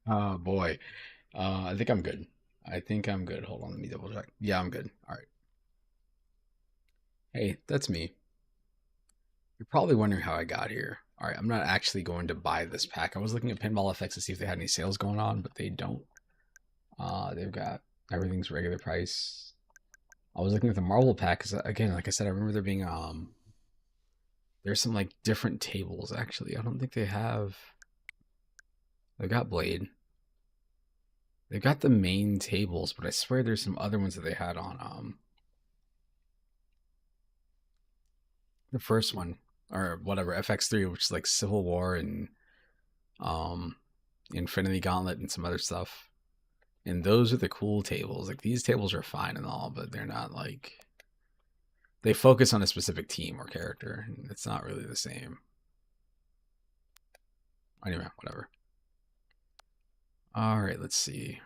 Oh boy. I think I'm good. I think I'm good. Hold on, let me double check. Yeah, I'm good. All right. Hey, that's me. You're probably wondering how I got here. All right, I'm not actually going to buy this pack. I was looking at Pinball FX to see if they had any sales going on, but they don't. They've got everything's regular price. I was looking at the Marvel pack because again, like I said, I remember there being there's some like different tables actually. I don't think they have. They've got Blade. They've got the main tables, but I swear there's some other ones that they had on the first one or whatever FX3, which is like Civil War and um Infinity Gauntlet and some other stuff. And those are the cool tables. Like these tables are fine and all, but they're not like they focus on a specific team or character, and it's not really the same. Anyway, whatever. All right, let's see.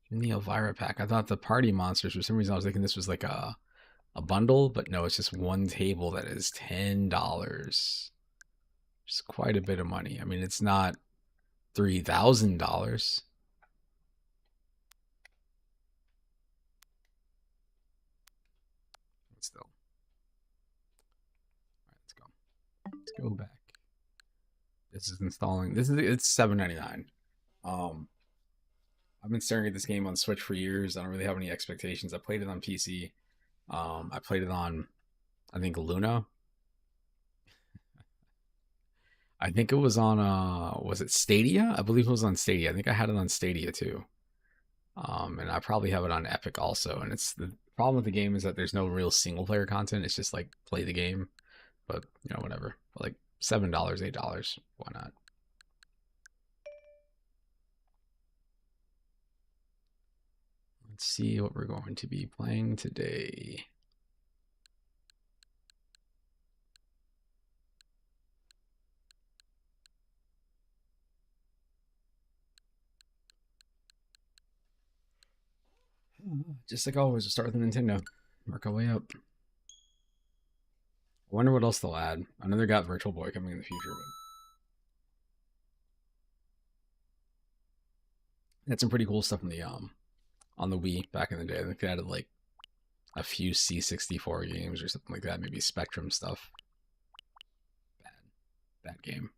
In the Elvira pack, I thought the party monsters for some reason I was thinking this was like a bundle, but no, it's just one table that is $10. It's quite a bit of money. I mean, it's not $3,000. Still, all right, let's go. Let's go back. This is installing. It's $7.99. Um, I've been staring at this game on Switch for years. I don't really have any expectations. I played it on PC. I played it on, I think Luna. I think it was on was it Stadia? I believe it was on Stadia. I think I had it on Stadia too. And I probably have it on Epic also. And it's the problem with the game is that there's no real single player content. It's just like play the game, but you know whatever. But like $7, $8, why not? Let's see what we're going to be playing today. Just like always, we'll start with the Nintendo. Work our way up. I wonder what else they'll add. I know they got Virtual Boy coming in the future, but they had some pretty cool stuff in the on the Wii back in the day. I think they added like a few C64 games or something like that. Maybe Spectrum stuff. Bad, bad game.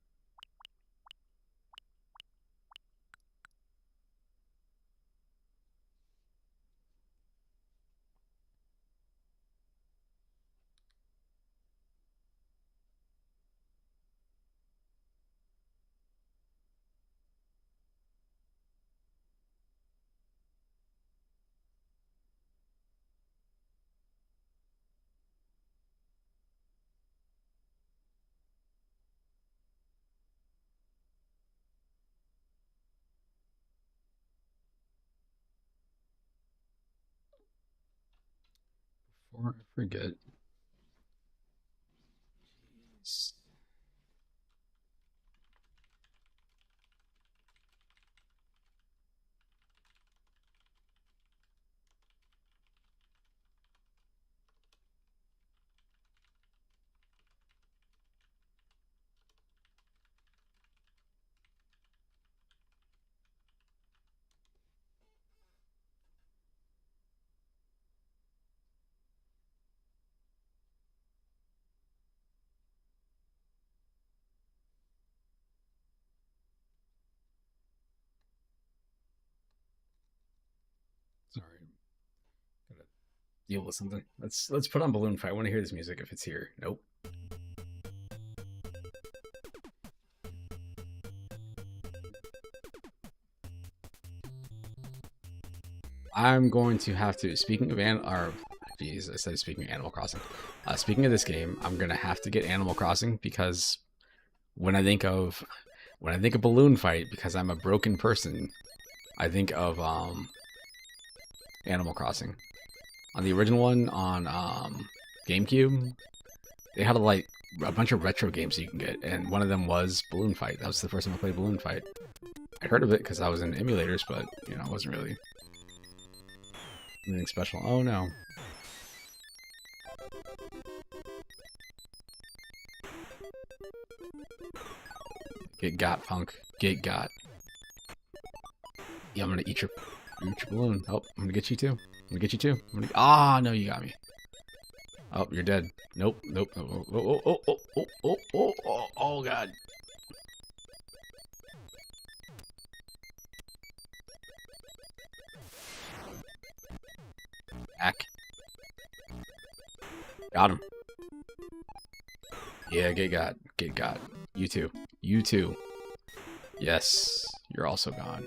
Before I forget. Jeez. Sorry. Gotta deal with something. Let's put on Balloon Fight. I want to hear this music if it's here. Nope. I'm going to have to. Speaking of geez, I said speaking of Animal Crossing. Speaking of this game, I'm gonna have to get Animal Crossing because when I think of Balloon Fight, because I'm a broken person, I think of Animal Crossing. On the original one on GameCube, they had like a bunch of retro games you can get, and one of them was Balloon Fight. That was the first time I played Balloon Fight. I heard of it because I was in emulators, but you know, it wasn't really anything special. Oh no. Get got, punk. Get got. Yeah, I'm gonna eat your balloon. Oh, I'm gonna get you too. I'm gonna get you too. Ah, no, you got me. Oh, you're dead. Nope, nope. Oh, God. Back. Got him. Yeah, get got. Get got. You too. You too. Yes, you're also gone.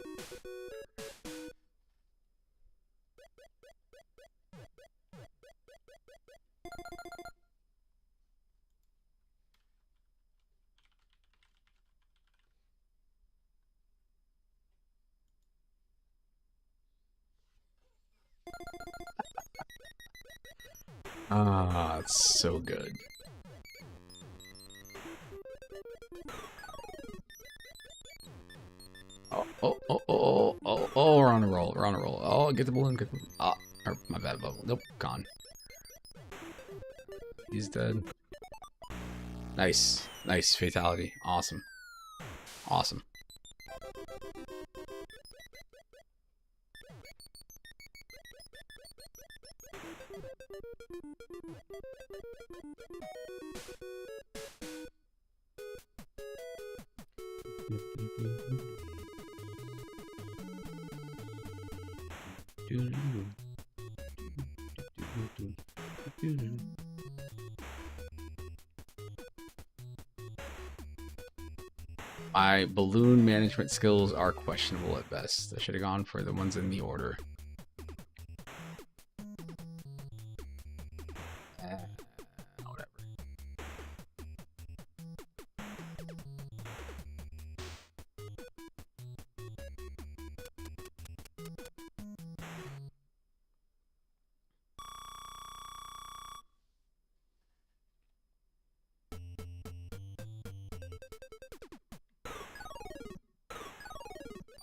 Ah, it's so good. Oh, we're on a roll. We're on a roll. Oh, get the balloon. Get the balloon. Ah, my bad bubble. Nope, gone. He's dead. Nice. Nice. Fatality. Awesome. Awesome. My balloon management skills are questionable at best. I should have gone for the ones in the order. Whatever.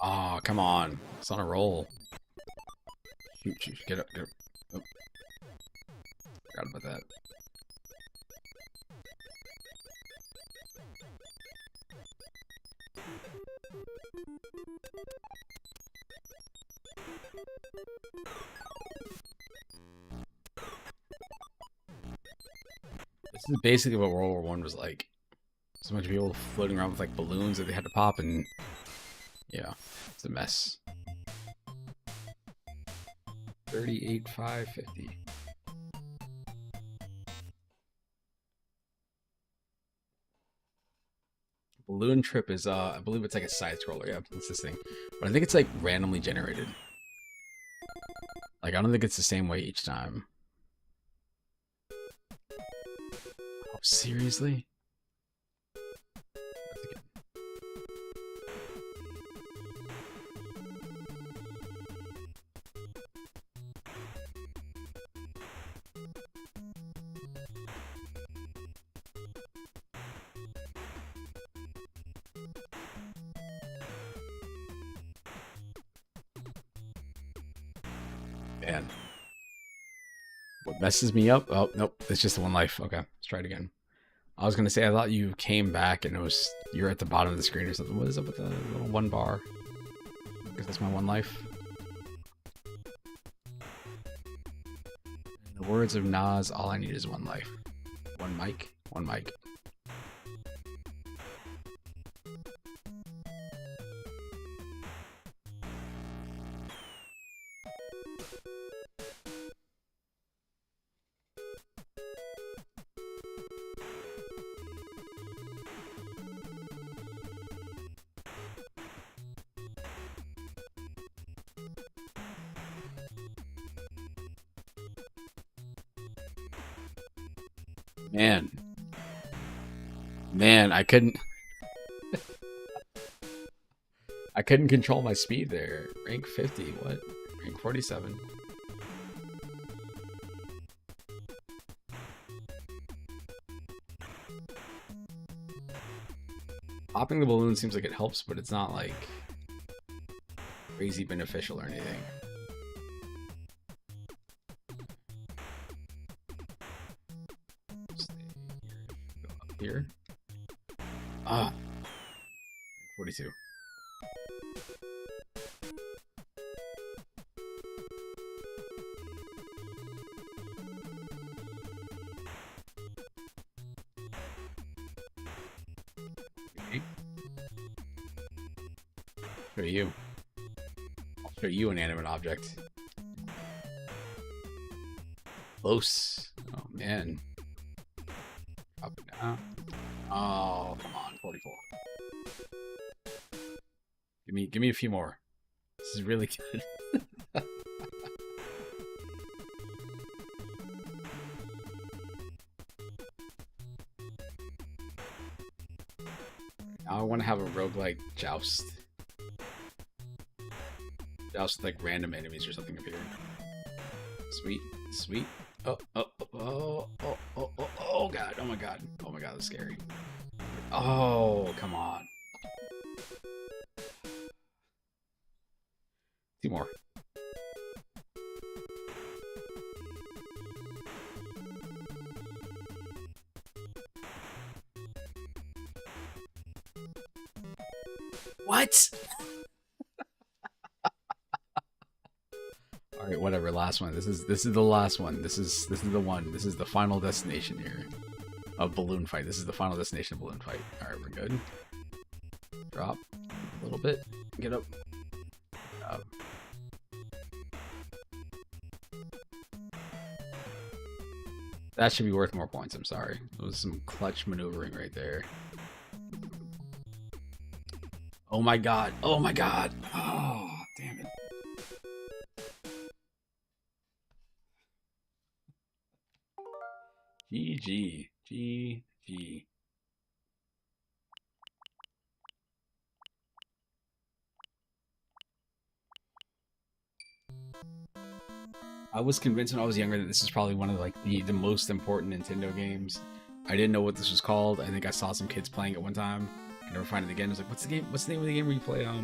Oh, come on. It's on a roll. Shoot, shoot, get up, get up. Oh. Forgot about that. This is basically what World War One was like. So much people floating around with like balloons that they had to pop, and yeah, it's a mess. 38,550. Balloon Trip is I believe it's like a side scroller. Yeah, it's this thing, but I think it's like randomly generated. Like I don't think it's the same way each time. Oh, seriously? Man. What messes me up? Oh, nope. It's just one life. Okay, let's try it again. I was going to say, I thought you came back and it was you're at the bottom of the screen or something. What is up with the little one bar? Because that's my one life. In the words of Nas, all I need is one life. One mic. One mic. Man, I couldn't control my speed there. Rank 50, what? Rank 47. Popping the balloon seems like it helps, but it's not like crazy beneficial or anything. Stay here. Go up here. Ah. 42. Okay. Show you. I'll show you an animate object. Close. Oh man. Up and down. Oh, come on, 44. Give me a few more. This is really good. Now I want to have a roguelike joust. Joust with like random enemies or something appearing. Sweet, sweet. Oh, oh, oh, oh, oh, oh, oh, god. Oh my god. Oh my god, that's scary. Oh, come on. Two more. What? All right, whatever. Last one. This is the last one. This is the one. This is the final destination here of balloon fight. This is the final destination of balloon fight. All right, we're good. Drop a little bit. Get up. Up. That should be worth more points. I'm sorry. It was some clutch maneuvering right there. Oh my god. Oh my god. Oh, damn it. GG. GG. I was convinced when I was younger that this is probably one of like the most important Nintendo games. I didn't know what this was called. I think I saw some kids playing it one time. I never find it again. I was like, what's the game? What's the name of the game where you play I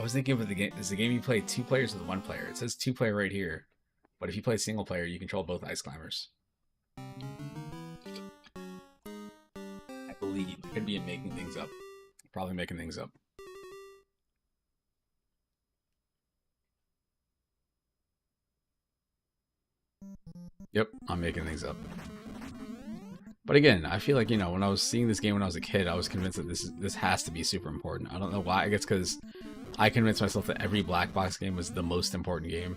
was thinking of the game. Is the game you play 2 players with 1 player? It says 2 player right here. But if you play single player, you control both ice climbers. I believe. I could be making things up. Probably making things up. Yep, I'm making things up. But again, I feel like, you know, when I was seeing this game when I was a kid, I was convinced that this has to be super important. I don't know why. I guess because I convinced myself that every black box game was the most important game.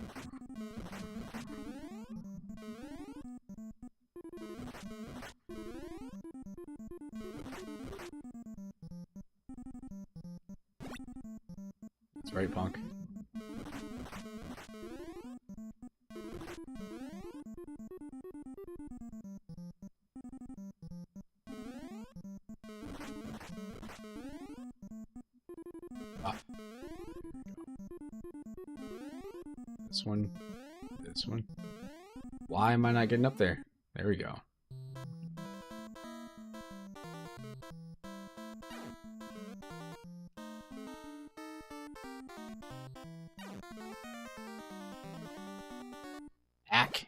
That's right, punk. Ah. This one. This one. Why am I not getting up there? There we go. Ack.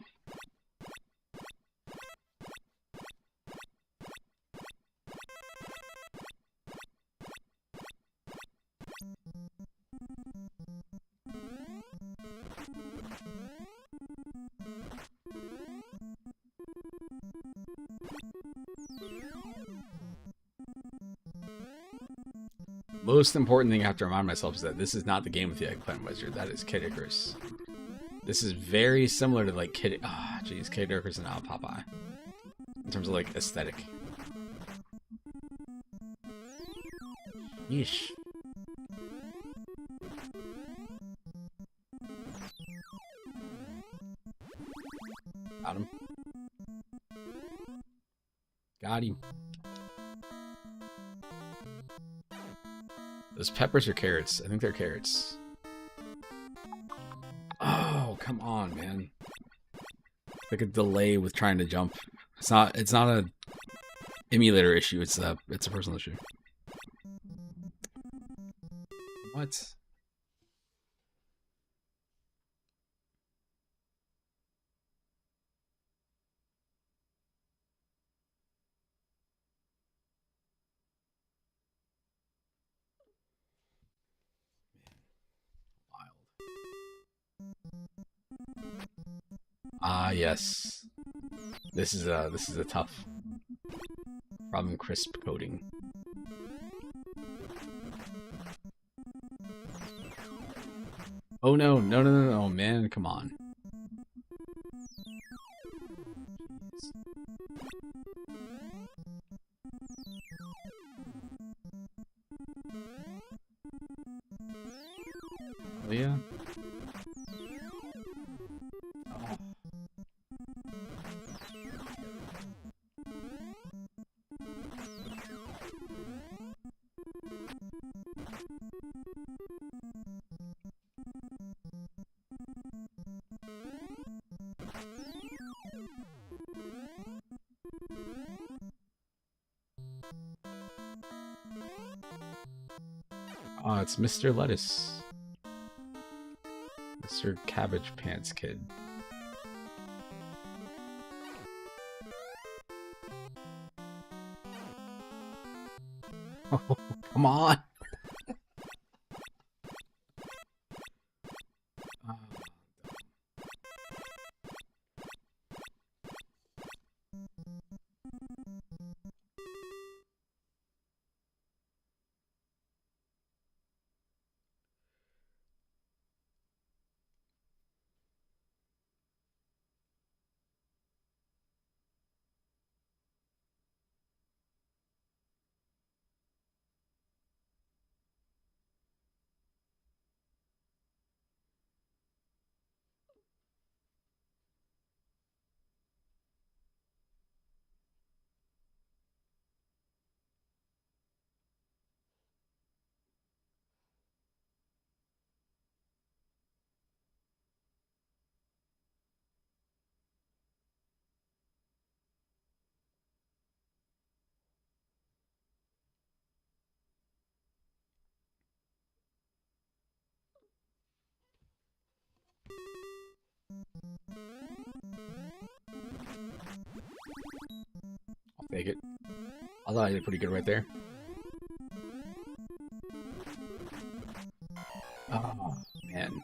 Most important thing I have to remind myself is that this is not the game with the eggplant wizard. That is Kid Icarus. This is very similar to like Kid Icarus and Popeye in terms of like aesthetic. Yeesh. Got him. Got him. Those peppers are carrots. I think they're carrots. Oh, come on, man. Like a delay with trying to jump. It's not a emulator issue, it's a personal issue. What? Ah, yes. This is a tough problem. Crisp coating. Oh no, no, no, no, no, man, come on. Oh yeah. Oh. Oh, it's Mr. Lettuce. Mr. Cabbage Pants Kid. Oh, come on. I'll take it. I thought I did pretty good right there. Oh, man.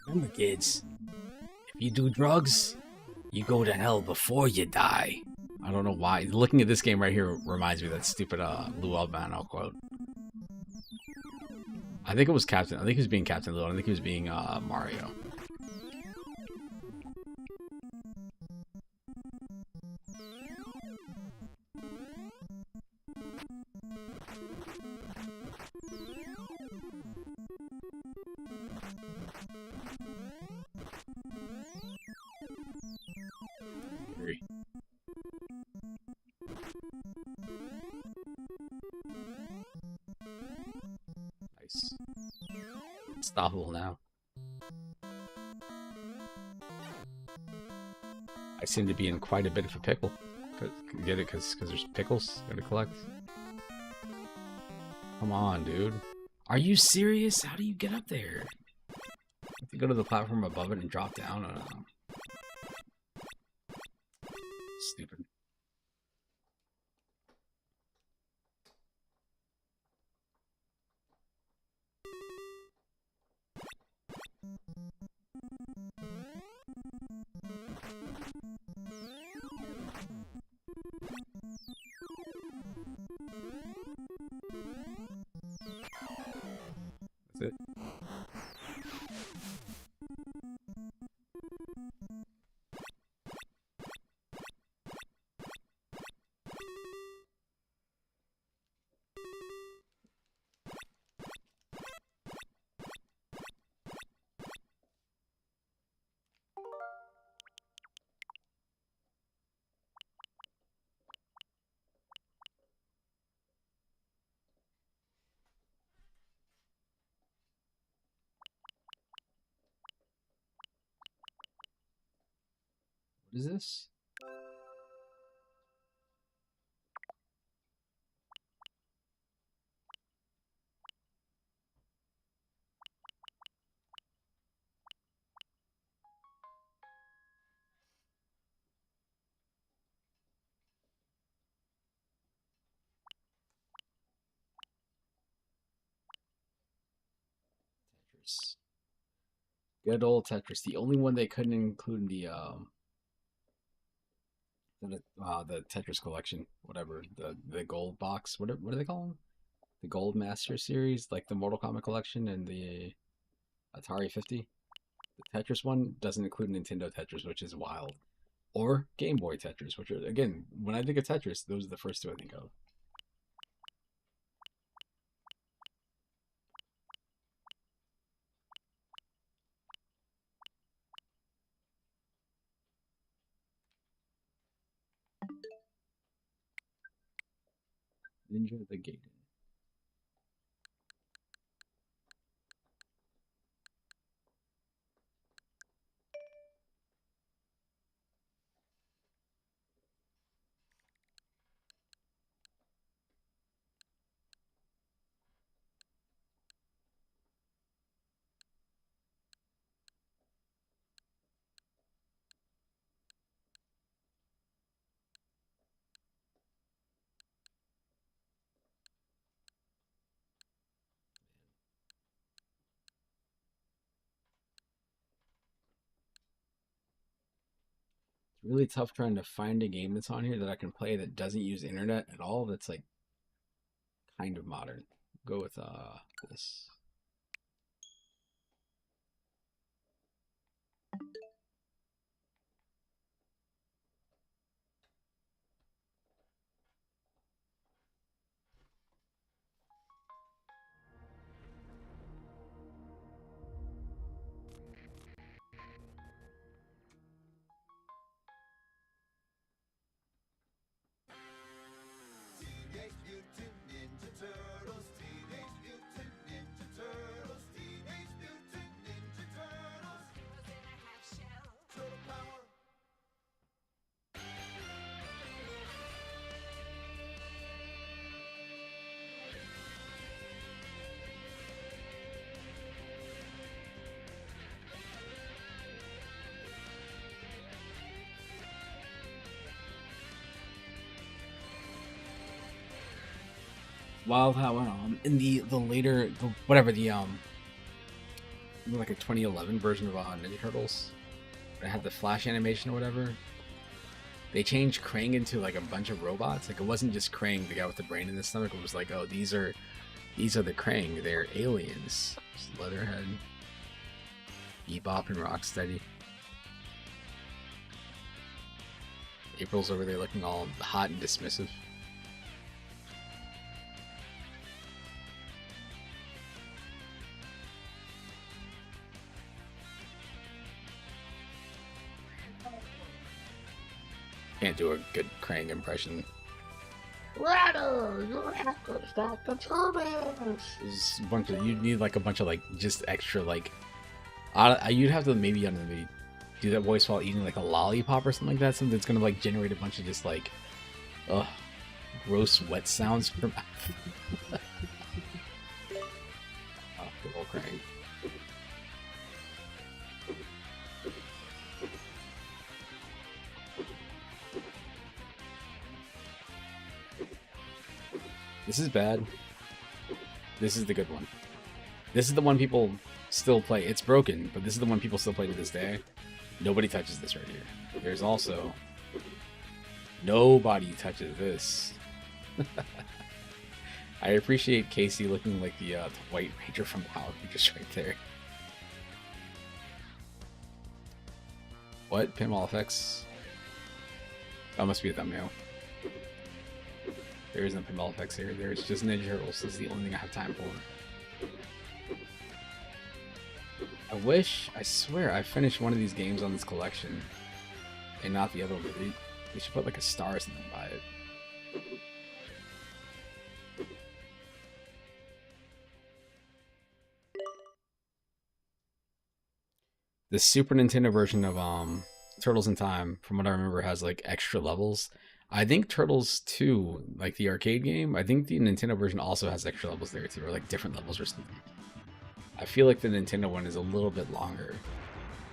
Remember, kids, if you do drugs, you go to hell before you die. I don't know why. Looking at this game right here reminds me of that stupid Lou Albano quote. I think it was Captain. I think he was being Captain Lou. I don't think he was being Mario. Nice. Unstoppable now. I seem to be in quite a bit of a pickle. Get it? Because there's pickles to collect. Come on, dude. Are you serious? How do you get up there? You have to go to the platform above it and drop down? I don't know. Stupid. That's it. What is this? Tetris. Good old Tetris. The only one they couldn't include in the Tetris collection, whatever, the gold box. What do they call them? The Gold Master series, like the Mortal Kombat collection and the Atari 50. The Tetris one doesn't include Nintendo Tetris, which is wild. Or Game Boy Tetris, which are, again, when I think of Tetris, those are the first two I think of. Ninja the Gaiden. It's really tough trying to find a game that's on here that I can play that doesn't use internet at all. That's like kind of modern. Go with this. Teenage Mutant Ninja Turtles, Teenage Mutant Ninja Turtles, Teenage Mutant Ninja Turtles. Heroes in a half shell. Turtle power. Wild how in the later whatever like a 2011 version of Ninja Turtles, it had the Flash animation or whatever. They changed Krang into like a bunch of robots. Like it wasn't just Krang, the guy with the brain in the stomach. It was like, oh, these are the Krang. They're aliens. Just Leatherhead, Bebop, and Rocksteady. April's over there looking all hot and dismissive. Can't do a good Krang impression. Rattle, you have to stop the turbines. There's a bunch of, you'd need like a bunch of like just extra like, you'd have to maybe do that voice while eating like a lollipop or something like that. Something that's gonna like generate a bunch of just like, gross wet sounds from. Oh, good old Krang. This is bad. This is the good one. This is the one people still play. It's broken, but this is the one people still play to this day. Nobody touches this right here. There's also... Nobody touches this. I appreciate Casey looking like the White Ranger from Power Rangers right there. What? Pinball effects? That must be a thumbnail. There isn't pinball effects here. There's just Ninja Turtles. This is the only thing I have time for. I swear, I finished one of these games on this collection, and not the other one. They should put like a star or something by it. The Super Nintendo version of Turtles in Time, from what I remember, has like extra levels. I think Turtles 2, like the arcade game, I think the Nintendo version also has extra levels there too, or like different levels or something. I feel like the Nintendo one is a little bit longer.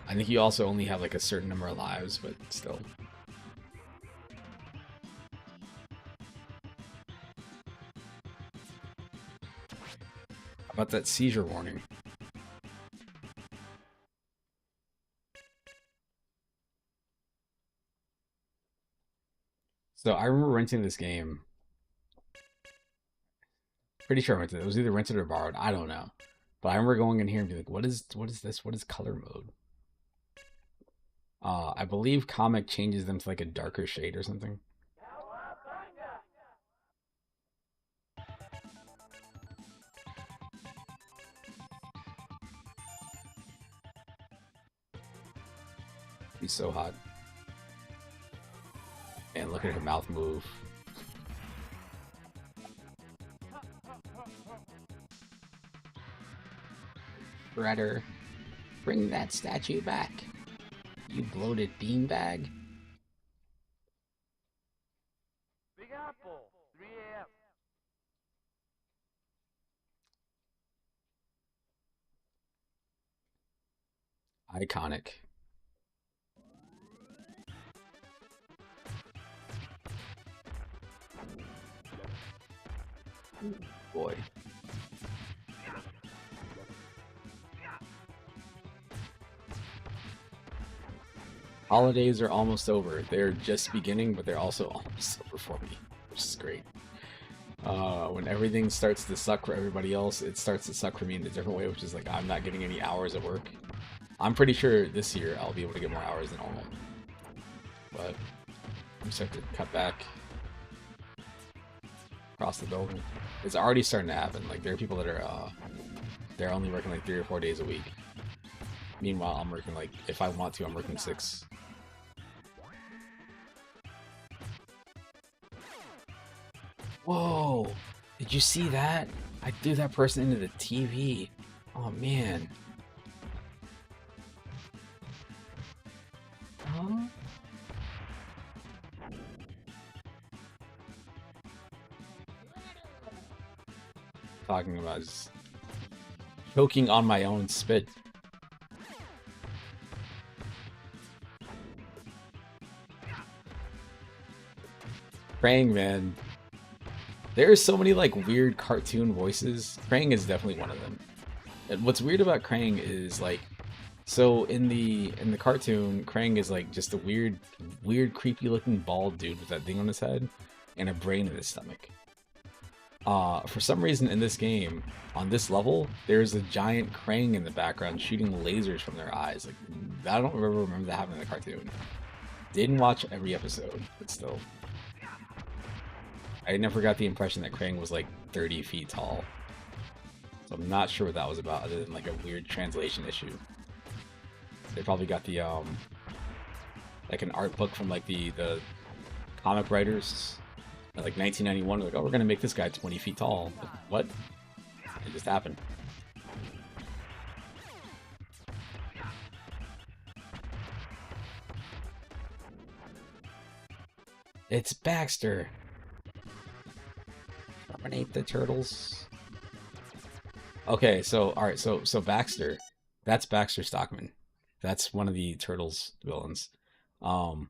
I think you also only have like a certain number of lives, but still. How about that seizure warning? So I remember renting this game. Pretty sure I rented it. It was either rented or borrowed. I don't know. But I remember going in here and being like, what is this? What is color mode? I believe comic changes them to like a darker shade or something. He's so hot. And look at her mouth move. Shredder, bring that statue back, you bloated beanbag. Big Apple, 3 a.m. Iconic. Boy. Holidays are almost over. They're just beginning, but they're also almost over for me, which is great. When everything starts to suck for everybody else, it starts to suck for me in a different way, which is like I'm not getting any hours at work. I'm pretty sure this year I'll be able to get more hours than normal. But I'm starting to cut back across the building. It's already starting to happen. Like there are people that are they're only working like 3 or 4 days a week. Meanwhile, I'm working like if I want to, I'm working 6. Whoa! Did you see that? I threw that person into the TV. Oh man. Huh? Talking about is choking on my own spit. Praying, man. There's so many like weird cartoon voices. Krang is definitely one of them. And what's weird about Krang is like, so in the cartoon, Krang is like just a weird, creepy looking bald dude with that thing on his head and a brain in his stomach. For some reason in this game, on this level, there's a giant Krang in the background shooting lasers from their eyes. Like I don't remember that happening in the cartoon. Didn't watch every episode, but still. I never got the impression that Krang was like 30 feet tall. So I'm not sure what that was about, other than like a weird translation issue. They probably got the like an art book from like the comic writers in like 1991. Like, oh, we're gonna make this guy 20 feet tall. Like, what? It just happened. It's Baxter. Terminate the turtles. Okay, so all right, so Baxter, that's Baxter Stockman. That's one of the Turtles villains. Um,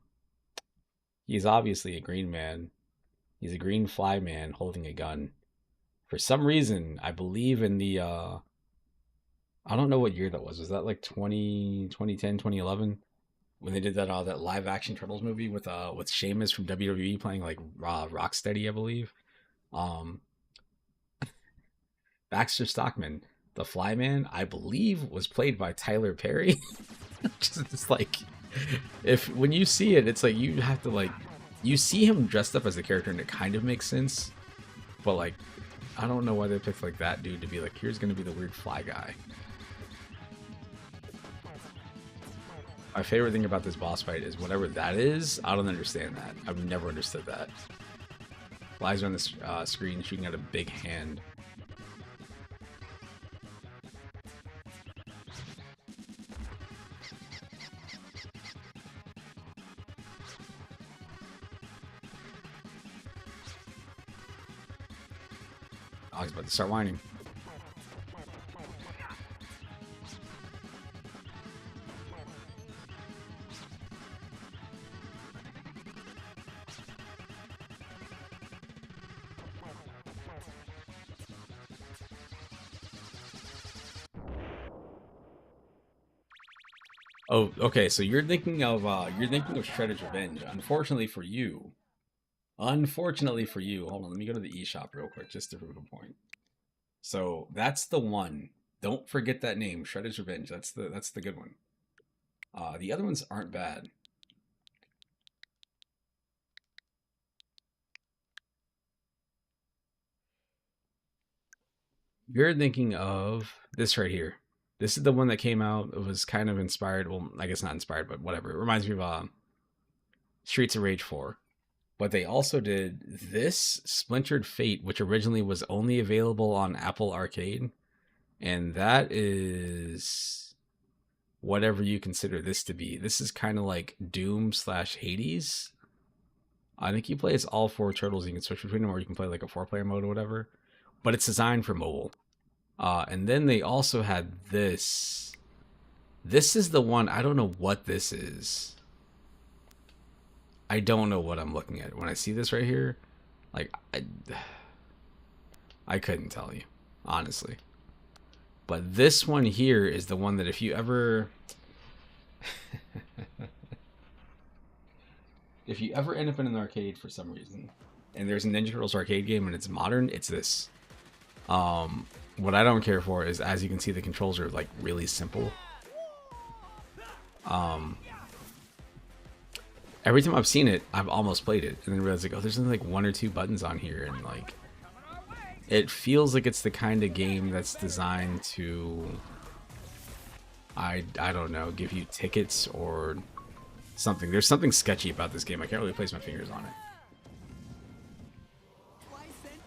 he's obviously a green man. He's a green fly man holding a gun. For some reason, I believe in the I don't know what year that was. Was that like 2010, 2011 when they did that live action Turtles movie with Sheamus from WWE playing like Rocksteady, I believe. Um, Baxter Stockman, the Flyman, I believe was played by Tyler Perry. Just like if when you see it, it's like you have to like you see him dressed up as a character and it kind of makes sense, but like I don't know why they picked like that dude to be like here's gonna be the weird fly guy. My favorite thing about this boss fight is whatever that is. I don't understand that. I've never understood that. Flies are on the screen shooting out a big hand. Oh, he's about to start whining. Oh, okay. So you're thinking of Shredder's Revenge. Unfortunately for you, Unfortunately for you, hold on, let me go to the eShop real quick just to prove a point. So that's the one. Don't forget that name, Shredder's Revenge. That's the good one. The other ones aren't bad. You're thinking of this right here. This is the one that came out. It was kind of inspired. Well, I guess not inspired, but whatever. It reminds me of Streets of Rage 4. But they also did this Splintered Fate, which originally was only available on Apple Arcade. And that is whatever you consider this to be. This is kind of like Doom slash Hades. I think you play as all four turtles. You can switch between them, or you can play like a 4-player mode or whatever. But it's designed for mobile. And then they also had this. This is the one. I don't know what this is. I don't know what I'm looking at. When I see this right here, like, I couldn't tell you, honestly. But this one here is the one that if you ever... if you ever end up in an arcade for some reason, and there's a Ninja Turtles arcade game and it's modern, it's this. What I don't care for is, as you can see, the controls are like really simple. Every time I've seen it, I've almost played it, and then realized like, oh, there's only like 1 or 2 buttons on here, and like, it feels like it's the kind of game that's designed to, I don't know, give you tickets or something. There's something sketchy about this game. I can't really place my fingers on it.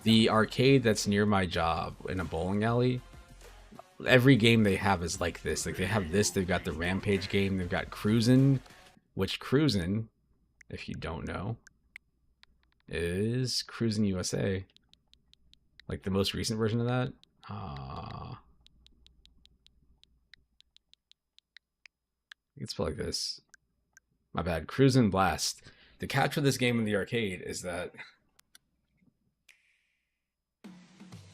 The arcade that's near my job in a bowling alley, every game they have is like this. Like, they have this, they've got the Rampage game, they've got Cruisin', which Cruisin', if you don't know, is Cruisin' USA. Like the most recent version of that. It's spelled like this. My bad. Cruisin' Blast. The catch with this game in the arcade is that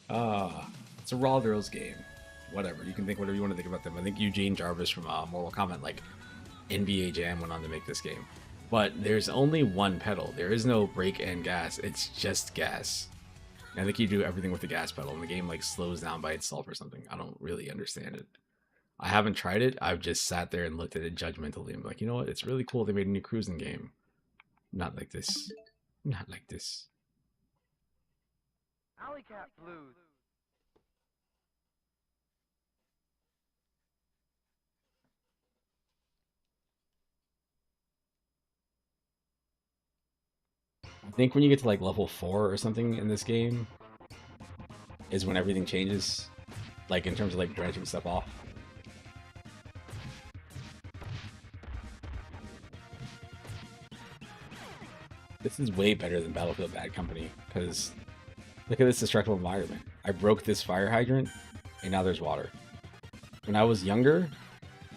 it's a Raw Girls game. Whatever. You can think whatever you want to think about them. I think Eugene Jarvis from Mortal Kombat, like NBA Jam, went on to make this game. But there's only one pedal. There is no brake and gas. It's just gas. And I think you do everything with the gas pedal, and the game like slows down by itself or something. I don't really understand it. I haven't tried it. I've just sat there and looked at it judgmentally. I'm like, you know what? It's really cool. They made a new cruising game. Not like this. Not like this. Alley Cat Blues. I think when you get to like level 4 or something in this game is when everything changes. Like in terms of like branching stuff off. This is way better than Battlefield Bad Company, because look at this destructible environment. I broke this fire hydrant, and now there's water. When I was younger,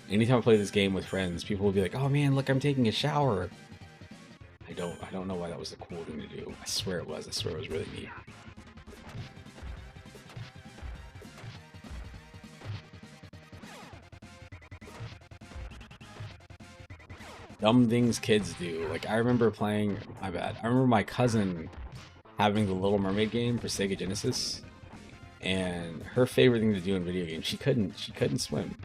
anytime I play this game with friends, people would be like, "Oh man, look, I'm taking a shower." I don't know why that was a cool thing to do. I swear it was. I swear it was really neat. Dumb things kids do. Like, I remember playing, my bad. I remember my cousin having the Little Mermaid game for Sega Genesis, and her favorite thing to do in video games, she couldn't swim,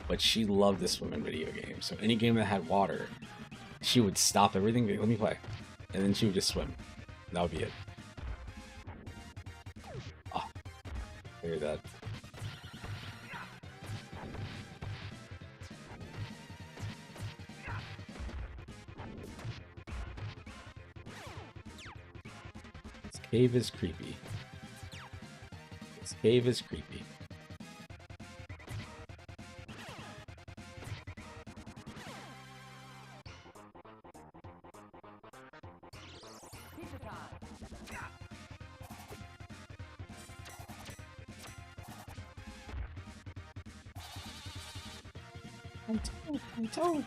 but she loved to swim in video games. So any game that had water, she would stop everything, let me play, and then she would just swim. That would be it. Oh, I hear that. This cave is creepy. This cave is creepy. I'm told.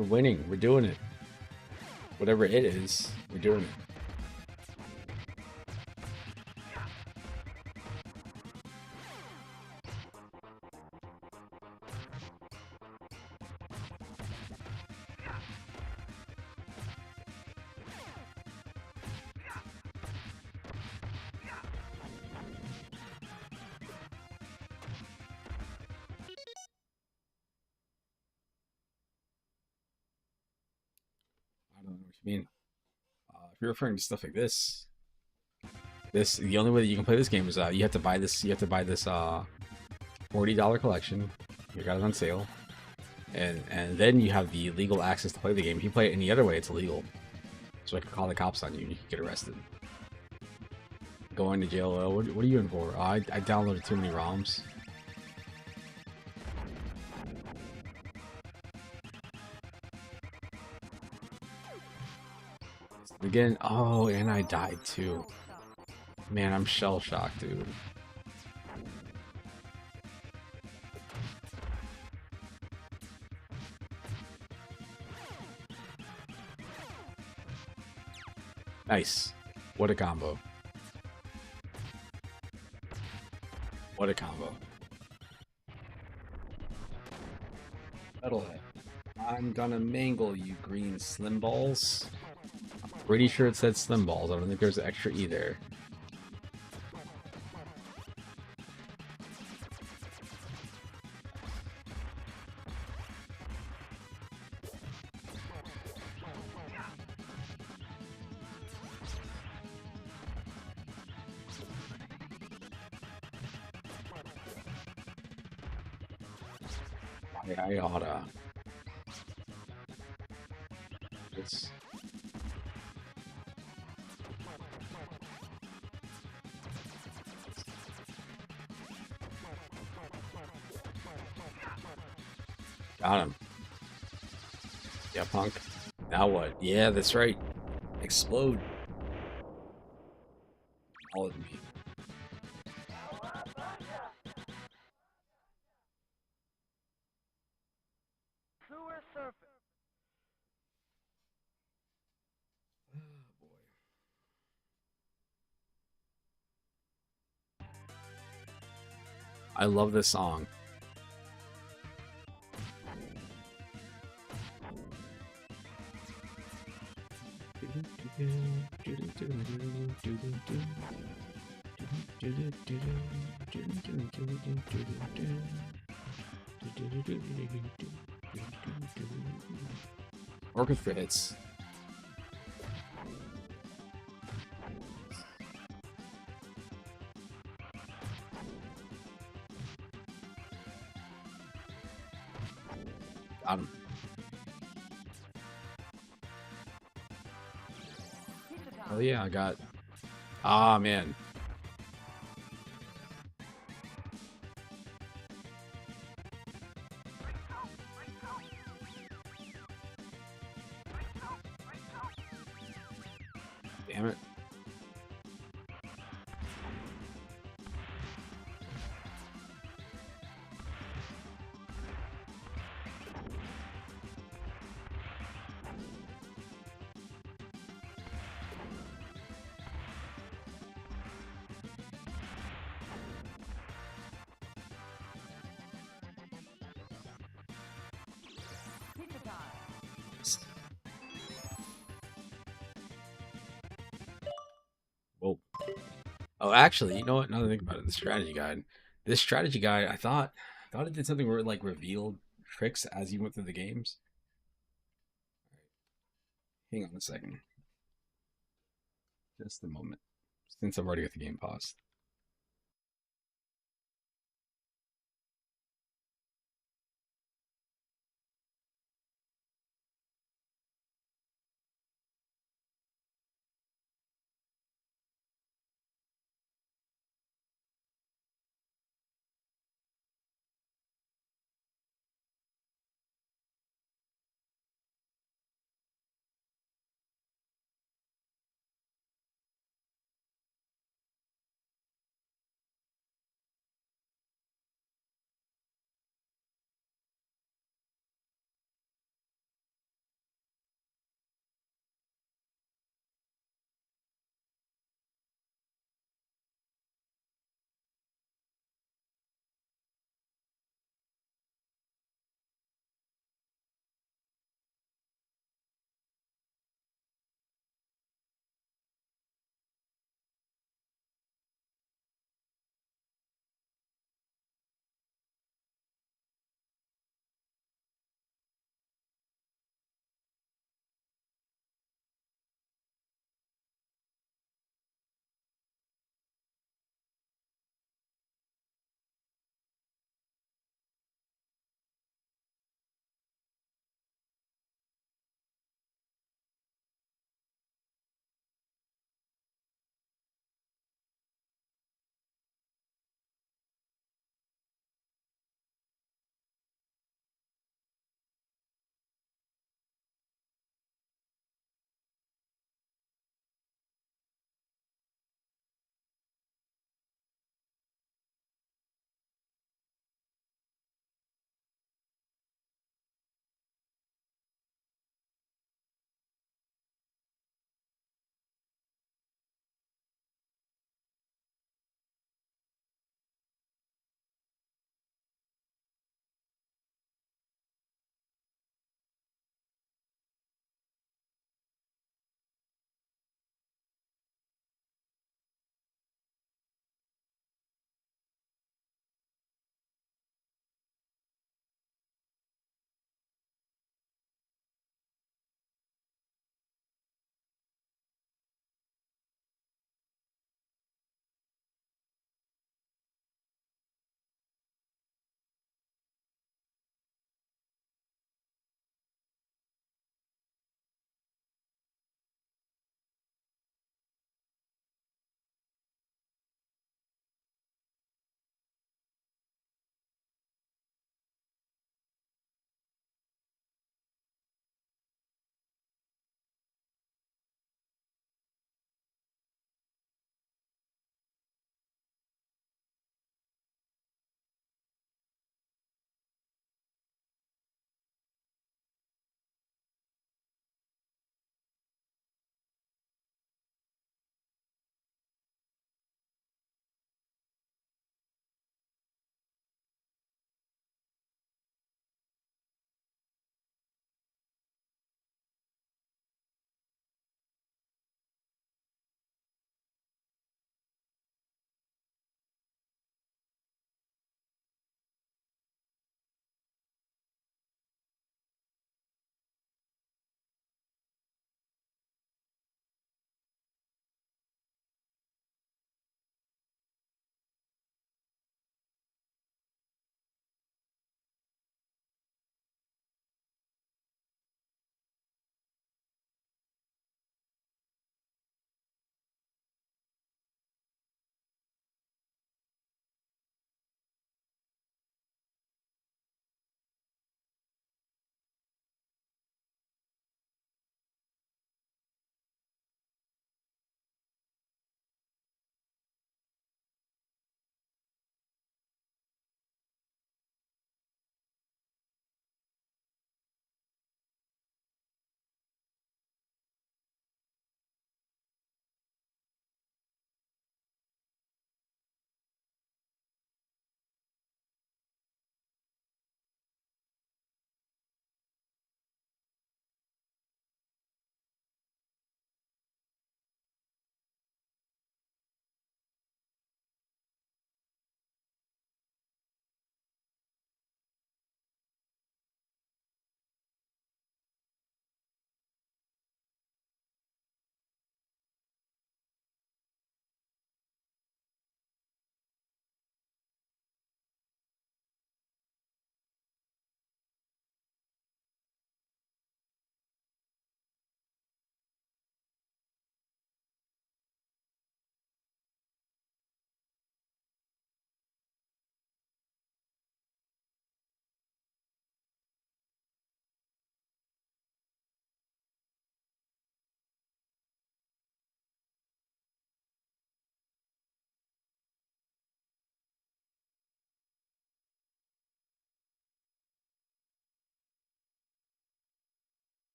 We're winning. We're doing it. Whatever it is, we're doing it. I don't know what you mean. If you're referring to stuff like this the only way that you can play this game is you have to buy this. You have to buy this $40 collection. You got it on sale, and then you have the legal access to play the game. If you play it any other way, it's illegal. So I could call the cops on you and you could get arrested. Going to jail. What are you in for? I downloaded too many ROMs. Again, oh, and I died too. Man, I'm shell shocked, dude. Nice. What a combo. What a combo. Metalhead. I'm gonna mangle you, green slim balls. Pretty sure it said slim balls. I don't think there's an extra E there. I oughta. It's... Got him. Yeah, punk. Now what? Yeah, that's right. Explode. All of me. Sewer surface. I love this song. Orchestra hits. Got him. Oh yeah, I got. Ah man. Damn it. Whoa. Oh, actually, you know what? Now that I think about it, the strategy guide. This strategy guide, I thought it did something where it like revealed tricks as you went through the games. Hang on a second. Just a moment. Since I've already got the game paused.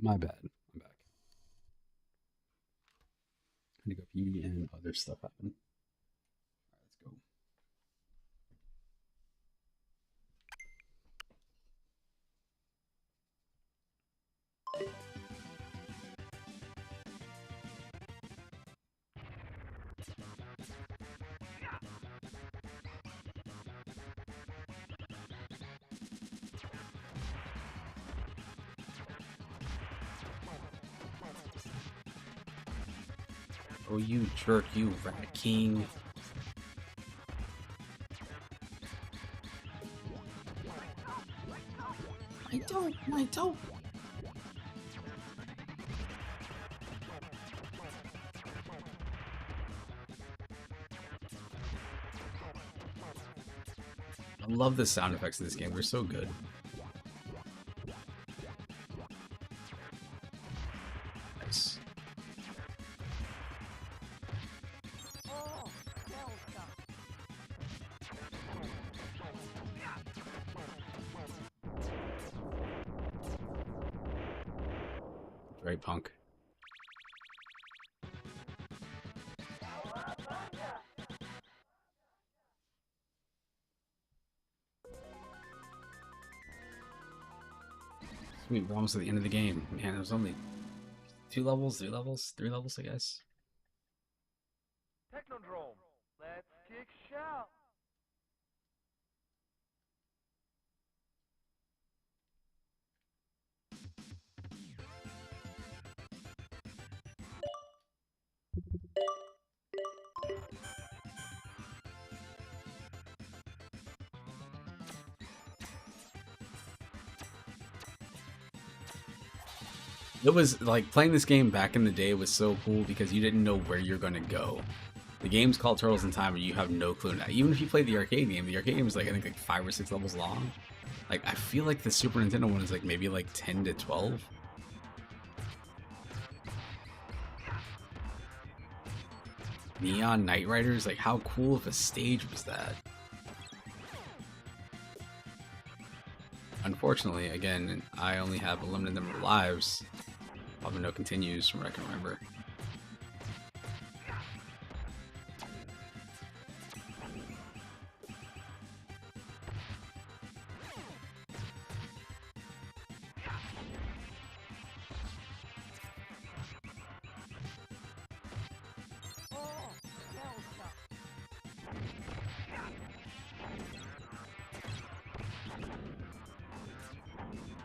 My bad. I'm back. I need to go pee and other stuff happen. All right, let's go. Oh, you jerk, you rat king. My dope. I love the sound effects in this game. They're so good. Nice. Right, punk. Sweet, we're almost at the end of the game. Man, it was only 2 levels, 3 levels, 3 levels, I guess. Technodrome, let's kick shout. It was like playing this game back in the day was so cool because you didn't know where you're gonna go. The game's called Turtles in Time, and you have no clue now. Even if you play the arcade game is like I think like 5 or 6 levels long. Like I feel like the Super Nintendo one is like maybe like 10 to 12. Neon Knight Riders, like how cool of a stage was that? Unfortunately, again, I only have a limited number of lives. Probably no continues from what I can remember.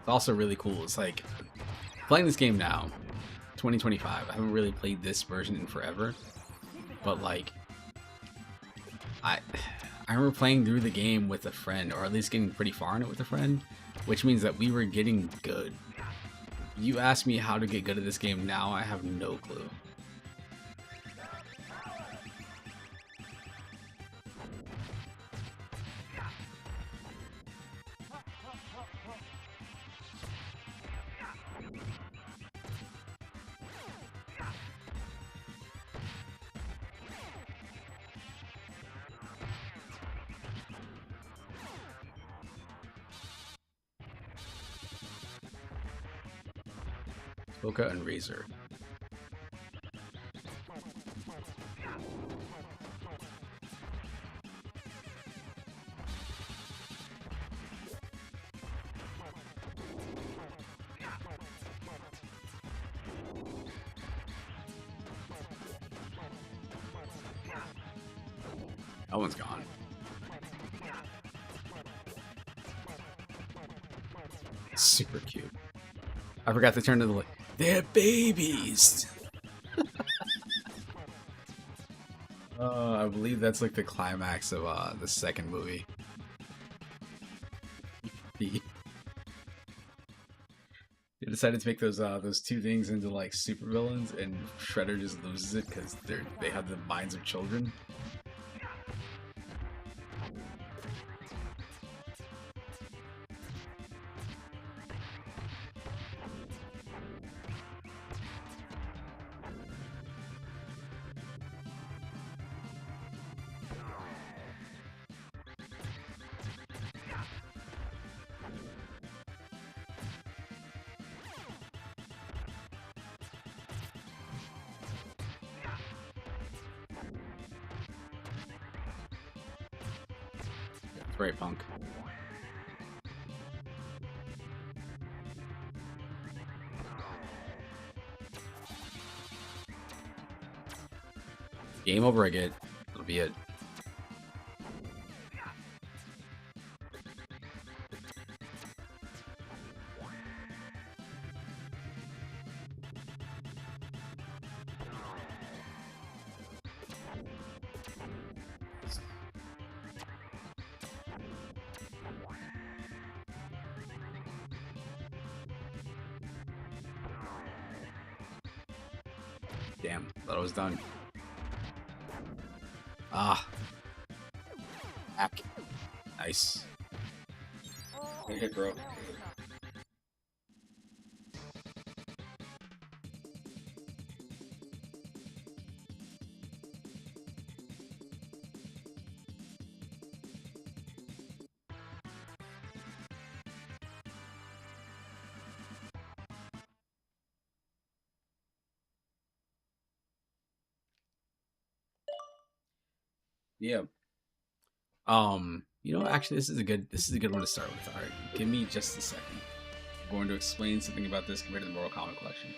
It's also really cool. It's like playing this game now, 2025. I haven't really played this version in forever, but like I remember playing through the game with a friend, or at least getting pretty far in it with a friend, which means that we were getting good. You ask me how to get good at this game now, I have no clue. Boca and Razor. That one's gone. Super cute. I forgot to turn to the like. They're babies. I believe that's like the climax of the second movie. They decided to make those two things into like super villains, and Shredder just loses it because they have the minds of children. Great, punk. Game over, I get. That'll be it. Damn, thought I was done. Ah. Hack. Nice. Good hit, bro. Yeah. Actually, this is a good one to start with. All right, give me just a second. I'm going to explain something about this compared to the Mortal Kombat collection.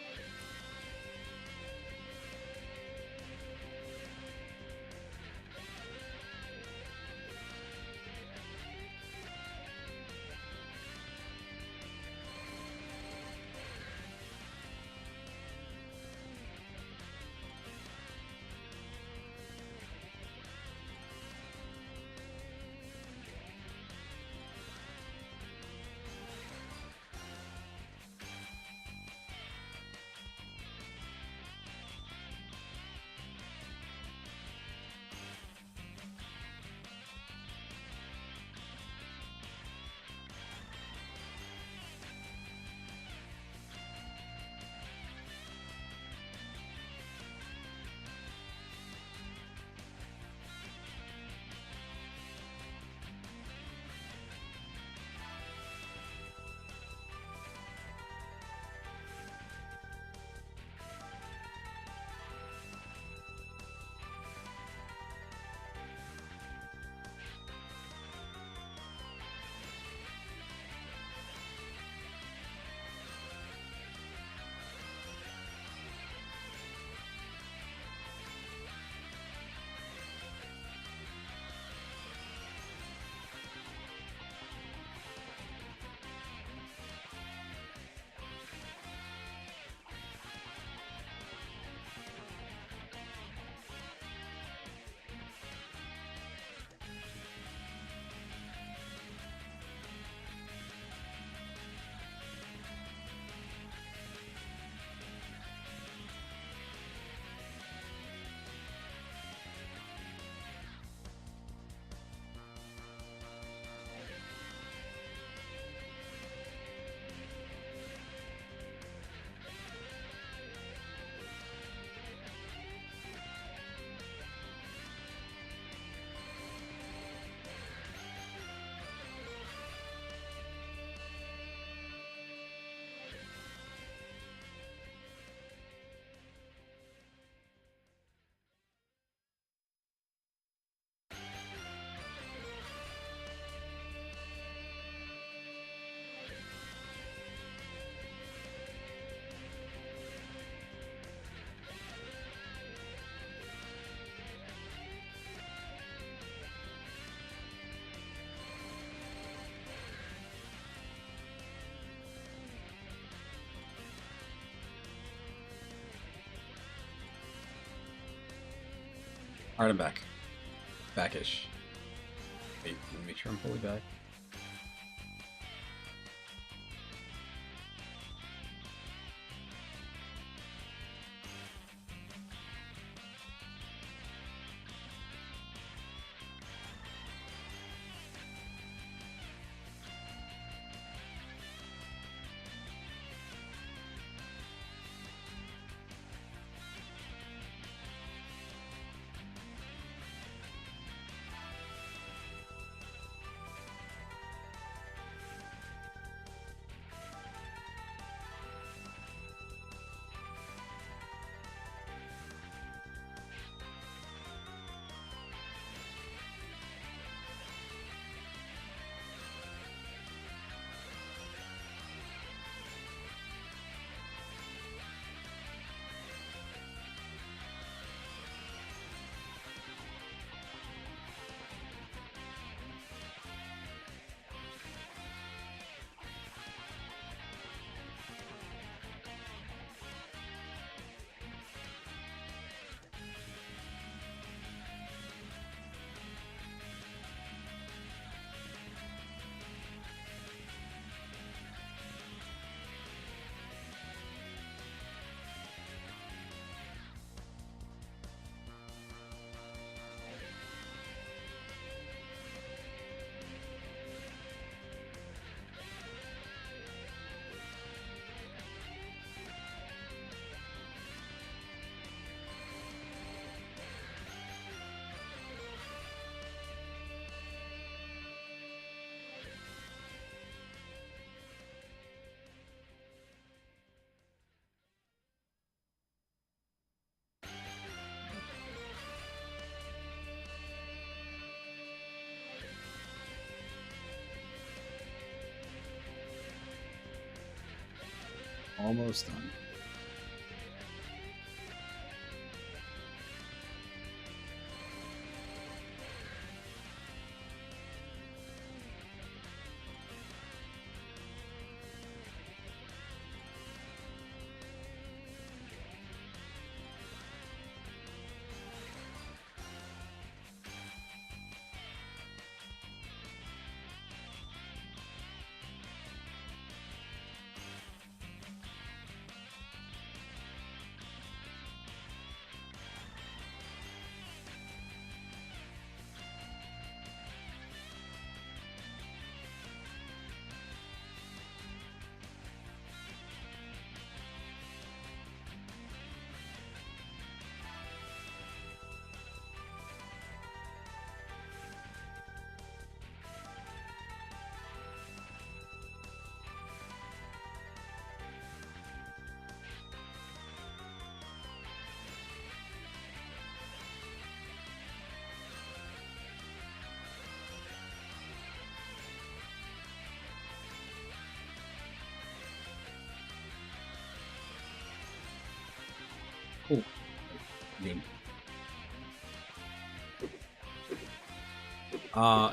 All right, I'm back. Backish. Wait, let me make sure I'm fully back. Almost done. Cool. Game.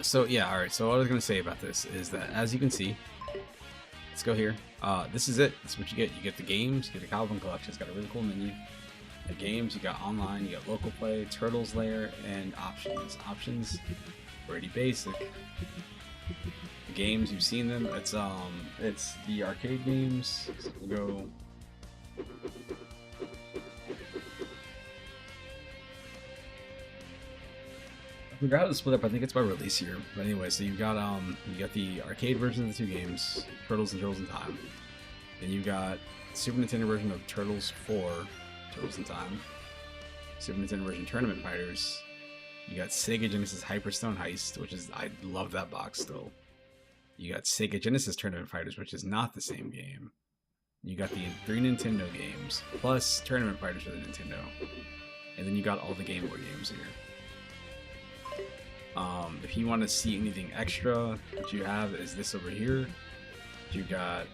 So yeah, all right. So what I was gonna say about this is that, as you can see, let's go here. This is it. This is what you get. You get the games. You get the Calvin collection. It's got a really cool menu. The games, you got online, you got local play, Turtles Lair, and options. Options, pretty basic. The games, you've seen them. It's the arcade games. So we'll go. I forgot how to split up. I think it's by release year. But anyway, so you got the arcade version of the two games, Turtles and Turtles in Time. Then you got Super Nintendo version of Turtles 4, Turtles in Time. Super Nintendo version Tournament Fighters. You got Sega Genesis Hyperstone Heist, which is, I love that box still. You got Sega Genesis Tournament Fighters, which is not the same game. You got the 3 Nintendo games plus Tournament Fighters for the Nintendo, and then you got all the Game Boy games here. If you want to see anything extra, what you have is this over here. You got,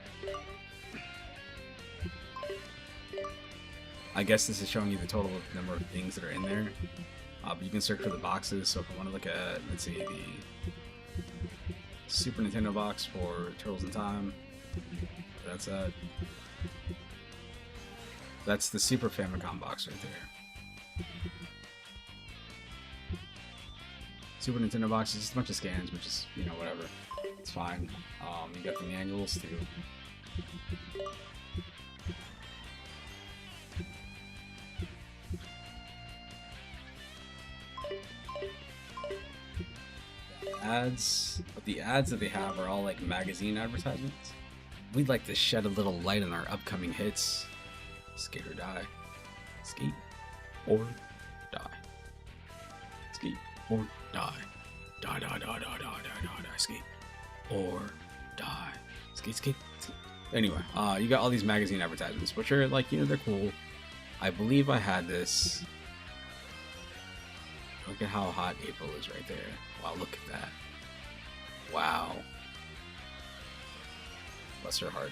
I guess this is showing you the total number of things that are in there. But you can search for the boxes. So if I want to look at, let's see, the Super Nintendo box for Turtles in Time, that's it. That's the Super Famicom box right there. Super Nintendo box is just a bunch of scans, which is, you know, whatever. It's fine. You got the manuals too. Ads, but the ads that they have are all like magazine advertisements. We'd like to shed a little light on our upcoming hits. Skate or die. Skate or die. Skate or die. Die, die, die, die, die, die, die, die. Skate or die. Skate, skate, skate. Anyway, you got all these magazine advertisements, which are like, you know, they're cool. I believe I had this. Look at how hot April is right there. Wow, look at that. Wow. Bless her heart.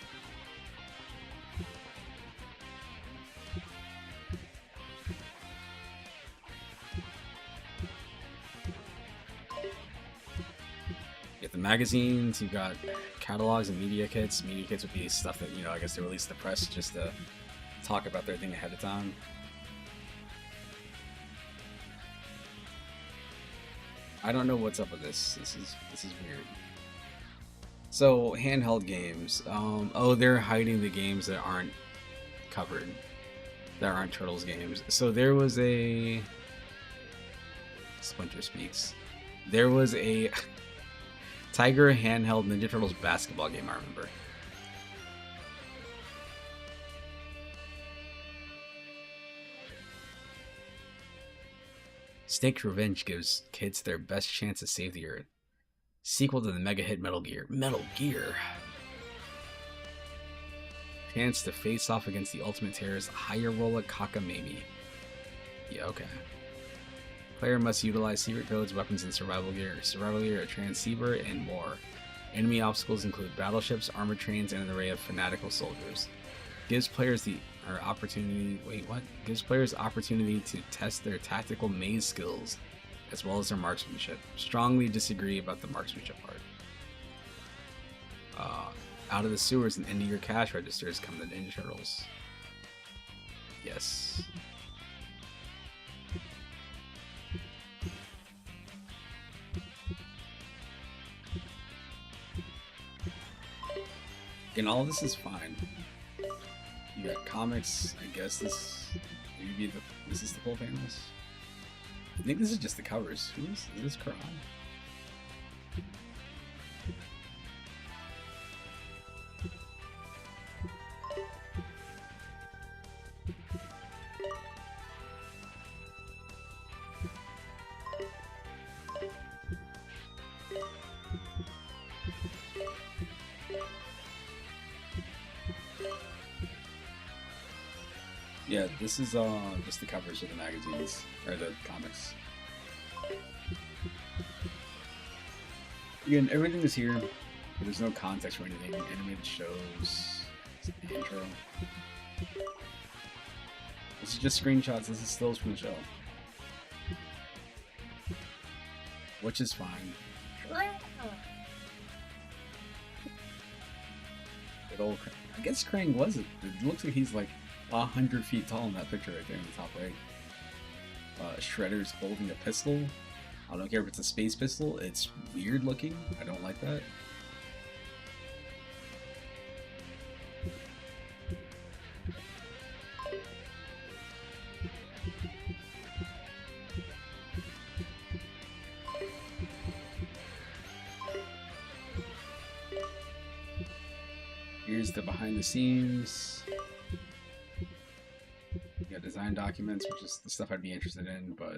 You get the magazines, you've got catalogs and media kits. Media kits would be stuff that, you know, I guess they release the press just to talk about their thing ahead of time. I don't know what's up with this. This is weird. So handheld games. Oh, they're hiding the games that aren't covered. That aren't Turtles games. So there was a Splinter Speaks. There was a Tiger handheld Ninja Turtles basketball game, I remember. Snake's Revenge gives kids their best chance to save the Earth. Sequel to the mega hit Metal Gear. Metal Gear! Chance to face off against the ultimate terrorist Hyarola Kakamami. Yeah, okay. Player must utilize secret village weapons and survival gear, a transceiver, and more. Enemy obstacles include battleships, armored trains, and an array of fanatical soldiers. gives players the opportunity. Wait, what? Gives players opportunity to test their tactical maze skills as well as their marksmanship. Strongly disagree about the marksmanship part. Out of the sewers and into your cash registers come the Ninja Turtles. Yes. And all this is fine. You got comics. I guess this is the full panels. I think this is just the covers. Is this Quran? Yeah, this is just the covers of the magazines or the comics. Again, everything is here, but there's no context for anything. Animated shows, the intro. This is just screenshots. This is stills from the show, which is fine. I guess Krang was it. It looks like he's like 100 feet tall in that picture right there in the top right. Shredder's holding a pistol. I don't care if it's a space pistol. It's weird looking. I don't like that. Here's the behind the scenes. You got design documents, which is the stuff I'd be interested in, but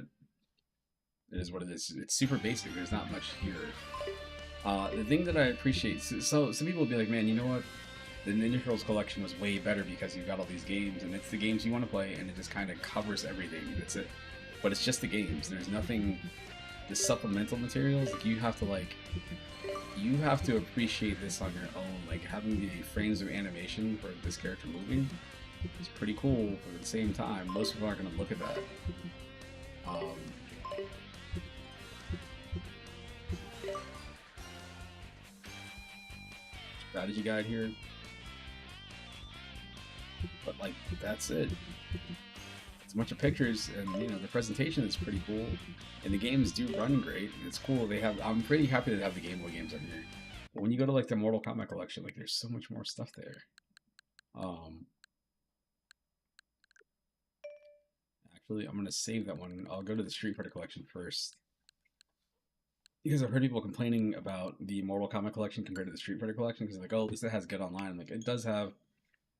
it is what it is. It's super basic. There's not much here. The thing that I appreciate, so some people will be like, man, you know what? The Ninja Turtles collection was way better because you've got all these games, and it's the games you want to play, and it just kind of covers everything. That's it. But it's just the games. There's nothing. The supplemental materials, like you have to appreciate this on your own. Like having the frames of animation for this character moving is pretty cool, but at the same time, most people aren't going to look at that. Strategy guide here, but like that's it. It's a bunch of pictures, and you know the presentation is pretty cool, and the games do run great. And it's cool. I'm pretty happy to have the Game Boy games on here. But when you go to like the Mortal Kombat collection, like there's so much more stuff there. Actually, I'm gonna save that one. I'll go to the Street Fighter collection first, because I've heard people complaining about the Mortal Kombat collection compared to the Street Fighter collection, because like, oh, at least it has good online. I'm like, it does have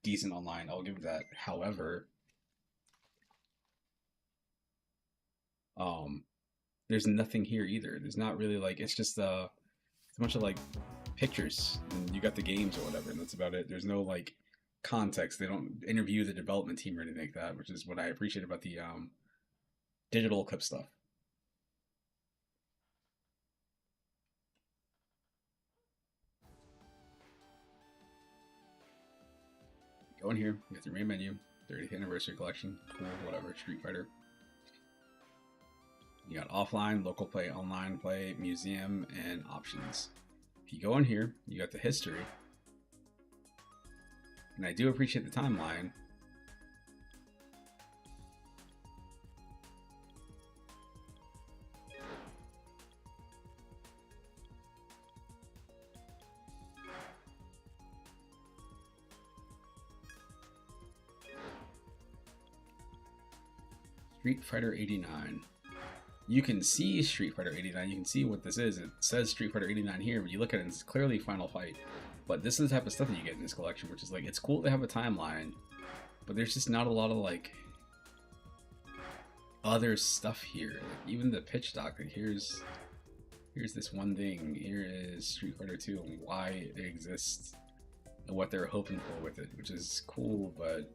decent online. I'll give it that. However, there's nothing here either. There's not really like it's just it's a bunch of like pictures, and you got the games or whatever, and that's about it. There's no like context. They don't interview the development team or anything like that, which is what I appreciate about the digital clip stuff. Go in here, you got your main menu, 30th anniversary collection, cool, whatever, Street Fighter. You got offline, local play, online play, museum, and options. If you go in here, you got the history. And I do appreciate the timeline. Street Fighter 89. You can see Street Fighter 89. You can see what this is. It says Street Fighter 89 here, but you look at it and it's clearly Final Fight. But this is the type of stuff that you get in this collection, which is like, it's cool to have a timeline, but there's just not a lot of like other stuff here. Like, even the pitch doc, like here's this one thing. Here is Street Fighter 2 and why it exists and what they're hoping for with it, which is cool, but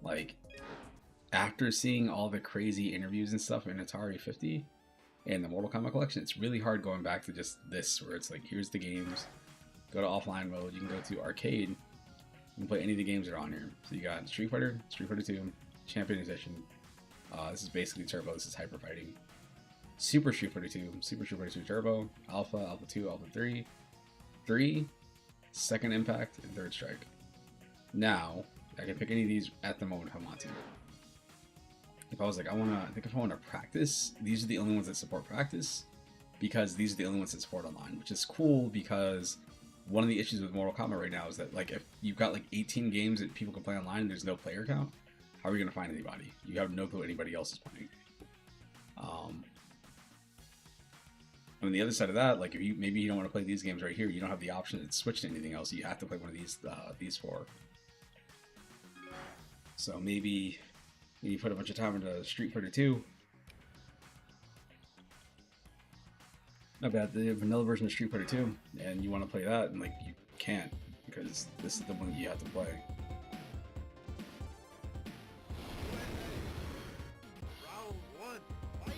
like after seeing all the crazy interviews and stuff in Atari 50 and the Mortal Kombat collection, it's really hard going back to just this, where it's like, here's the games, go to offline mode, you can go to arcade, can play any of the games that are on here. So you got Street Fighter 2, Champion Edition. This is basically Turbo. This is Hyper Fighting. Super Street Fighter 2, Super Street Fighter 2 Turbo, Alpha, Alpha 2, Alpha 3, 3, Second Impact, and Third Strike. Now, I can pick any of these at the moment if I want to. If I was like, I think if I want to practice, these are the only ones that support practice, because these are the only ones that support online, which is cool because one of the issues with Mortal Kombat right now is that, like, if you've got like 18 games that people can play online and there's no player count, how are you going to find anybody? You have no clue anybody else is playing. On the other side of that, like, if maybe you don't want to play these games right here, you don't have the option to switch to anything else. You have to play one of these four. So maybe you put a bunch of time into Street Fighter 2. Not bad, the vanilla version of Street Fighter 2, and you want to play that, and like you can't because this is the one you have to play. Round one, fight!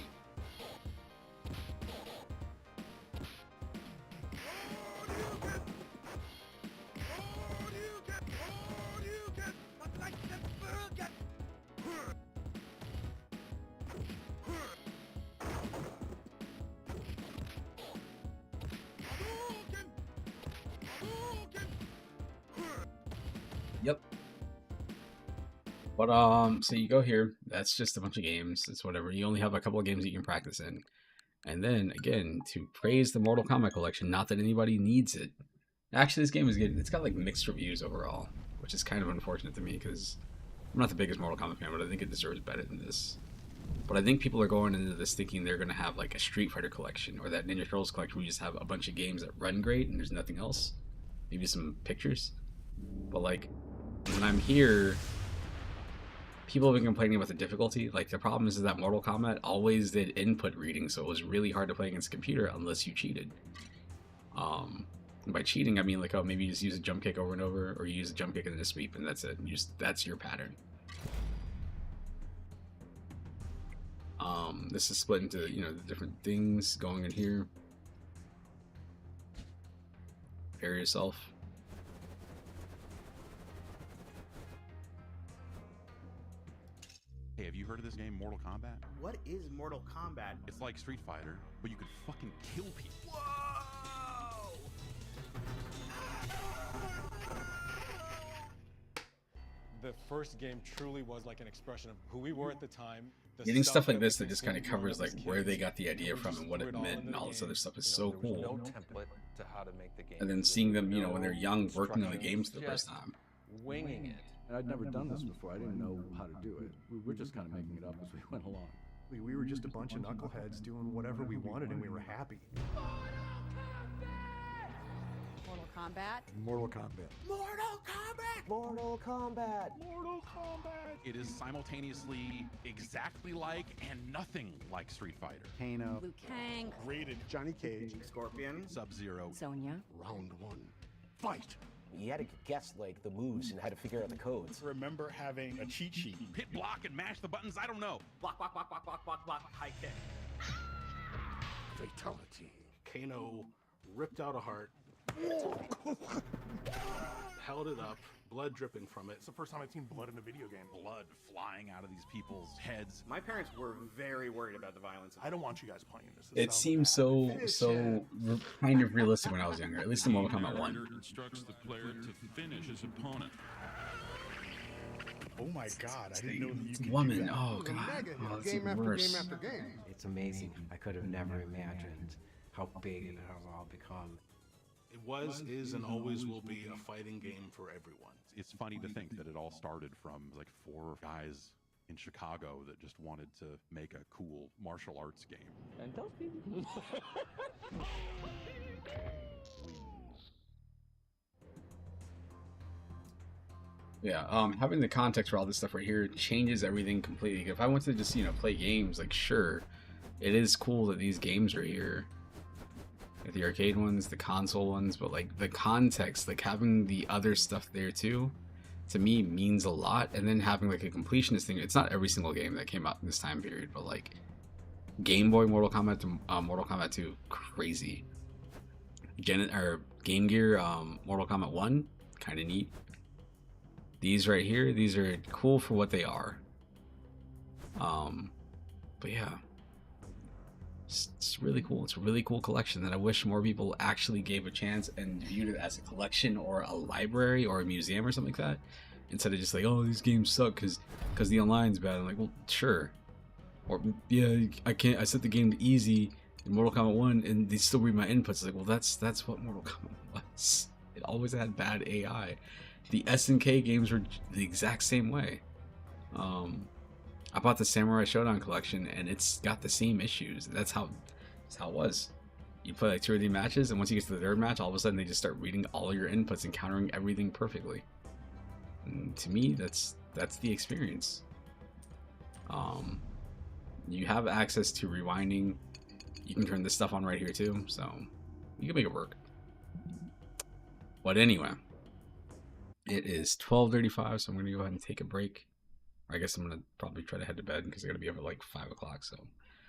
Yep. But so you go here. That's just a bunch of games. It's whatever. You only have a couple of games that you can practice in. And then again, to praise the Mortal Kombat collection, not that anybody needs it. Actually, this game is good. It's got like mixed reviews overall, which is kind of unfortunate to me because I'm not the biggest Mortal Kombat fan, but I think it deserves better than this. But I think people are going into this thinking they're going to have like a Street Fighter collection or that Ninja Turtles collection where you just have a bunch of games that run great and there's nothing else. Maybe some pictures. But like, when I'm here, people have been complaining about the difficulty. Like, the problem is that Mortal Kombat always did input reading, so it was really hard to play against a computer unless you cheated. And by cheating, I mean like, oh, maybe you just use a jump kick over and over, or you use a jump kick and then a sweep, and that's it. That's your pattern. This is split into, you know, the different things going in here. Prepare yourself. Hey, have you heard of this game, Mortal Kombat? What is Mortal Kombat? It's like Street Fighter, but you could fucking kill people. Whoa! The first game truly was like an expression of who we were at the time. Getting stuff like this that just kind of covers like where they got the idea from and what it meant and all this other stuff is so cool. No template to how to make the game. And then seeing them, you know, when they're young, working on the games for the first time. Winging it. And I'd never done this before. I didn't know how to do it. We were just kind of making it up as we went along. We were just a bunch of knuckleheads doing whatever we wanted and we were happy. Mortal Kombat. Mortal Kombat. Mortal Kombat! Mortal Kombat. Mortal Kombat! It is simultaneously exactly like and nothing like Street Fighter. Kano. Liu Kang. Rated Johnny Cage. Scorpion. Sub-Zero. Sonya. Round one. Fight! You had to guess like the moves and how to figure out the codes. Remember having a cheat sheet. Hit block and mash the buttons, I don't know. Block, block, block, block, block, block, block, high kick. Fatality. Kano ripped out a heart, held it up, blood dripping from it. It's the first time I've seen blood in a video game. Blood flying out of these people's heads. My parents were very worried about the violence. I don't want you guys playing this. It seems so kind of realistic when I was younger, at least in Mortal Kombat 1. Instructs the player to finish his opponent. Oh my god, I didn't know that you could Woman, do that. oh god, oh, that's even worse. It's amazing. I could have never imagined how big it has all become. It was, is, and always will be a fighting game for everyone. It's funny to think that it all started from like 4 guys in Chicago that just wanted to make a cool martial arts game. And those people. Yeah, having the context for all this stuff right here changes everything completely. If I want to just, you know, play games, like, sure, it is cool that these games are here. Like the arcade ones, the console ones, but like the context, like having the other stuff there too, to me means a lot. And then having like a completionist thing, it's not every single game that came out in this time period, but like Game Boy Mortal Kombat to Mortal Kombat 2, crazy. Game Gear Mortal Kombat 1, kind of neat. These right here, these are cool for what they are. But yeah, it's really cool. It's a really cool collection that I wish more people actually gave a chance and viewed it as a collection or a library or a museum or something like that, instead of just like, oh, these games suck because the online's bad. I'm like, well, sure. Or yeah, I set the game to easy in Mortal Kombat 1 and they still read my inputs. It's like, well, that's what Mortal Kombat was. It always had bad AI. The SNK games were the exact same way. I bought the Samurai Showdown collection and it's got the same issues. That's how it was. You play like 2 or 3 matches, and once you get to the 3rd match, all of a sudden they just start reading all your inputs and countering everything perfectly. And to me, that's the experience. You have access to rewinding. You can turn this stuff on right here too, so you can make it work. But anyway, it is 12:35, so I'm gonna go ahead and take a break. I guess I'm gonna probably try to head to bed because I gotta be up at like 5 o'clock. So